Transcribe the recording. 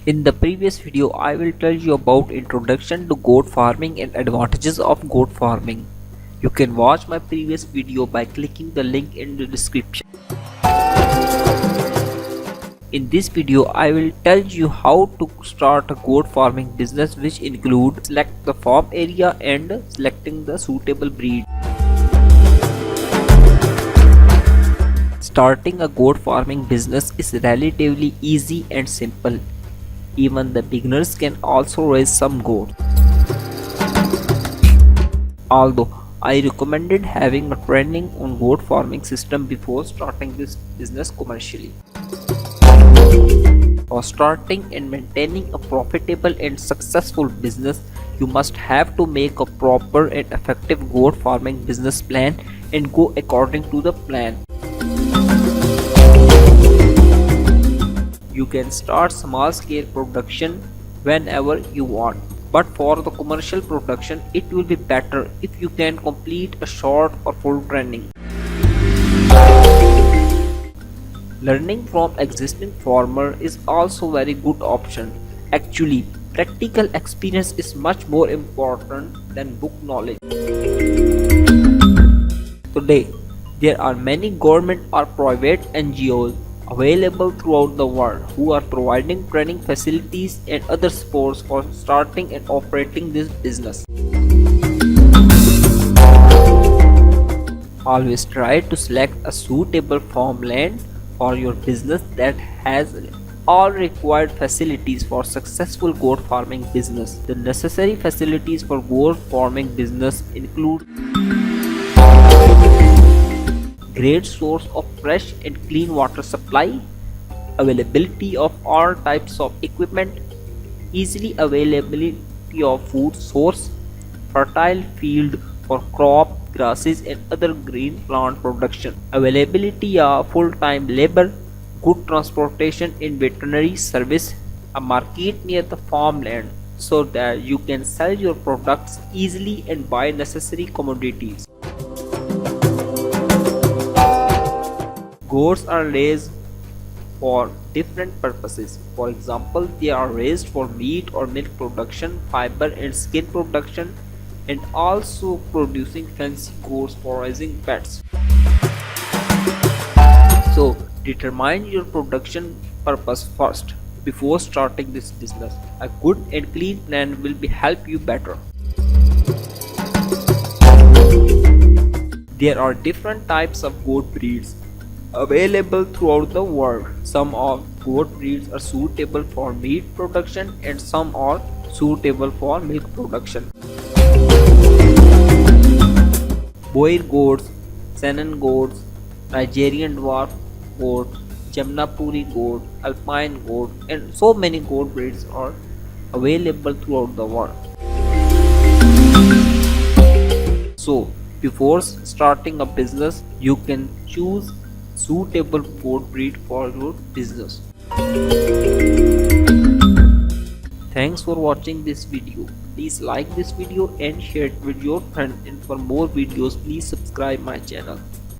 In the previous video, I will tell you about introduction to goat farming and advantages of goat farming. You can watch my previous video by clicking the link in the description. In this video, I will tell you how to start a goat farming business, which include select the farm area and selecting the suitable breed. Starting a goat farming business is relatively easy and simple. Even the beginners can also raise some goats. Although I recommended having a training on goat farming system before starting this business commercially. For starting and maintaining a profitable and successful business, you must have to make a proper and effective goat farming business plan and go according to the plan. You can start small scale production whenever you want, but for the commercial production it will be better if you can complete a short or full training. Learning from existing farmer is also very good option. Actually, practical experience is much more important than book knowledge. Today, there are many government or private NGOs available throughout the world who are providing training facilities and other supports for starting and operating this business. Always try to select a suitable farmland for your business that has all required facilities for successful goat farming business. The necessary facilities for goat farming business include great source of fresh and clean water supply, availability of all types of equipment, easily availability of food source, fertile field for crop, grasses and other green plant production, availability of full-time labor, good transportation in veterinary service, a market near the farmland so that you can sell your products easily and buy necessary commodities. Goats are raised for different purposes. For example, they are raised for meat or milk production, fiber and skin production, and also producing fancy goats for raising pets. So, determine your production purpose first before starting this business. A good and clean plan will help you better. There are different types of goat breeds available throughout the world. Some of goat breeds are suitable for meat production and some are suitable for milk production. Boer goats, Saanen goats, Nigerian dwarf goat, Jamnapuri goat, alpine goat and so many goat breeds are available throughout the world. So before starting a business, you can choose suitable goat breed for your business. Thanks for watching this video. Please like this video and share it with your friends, and for more videos please subscribe my channel.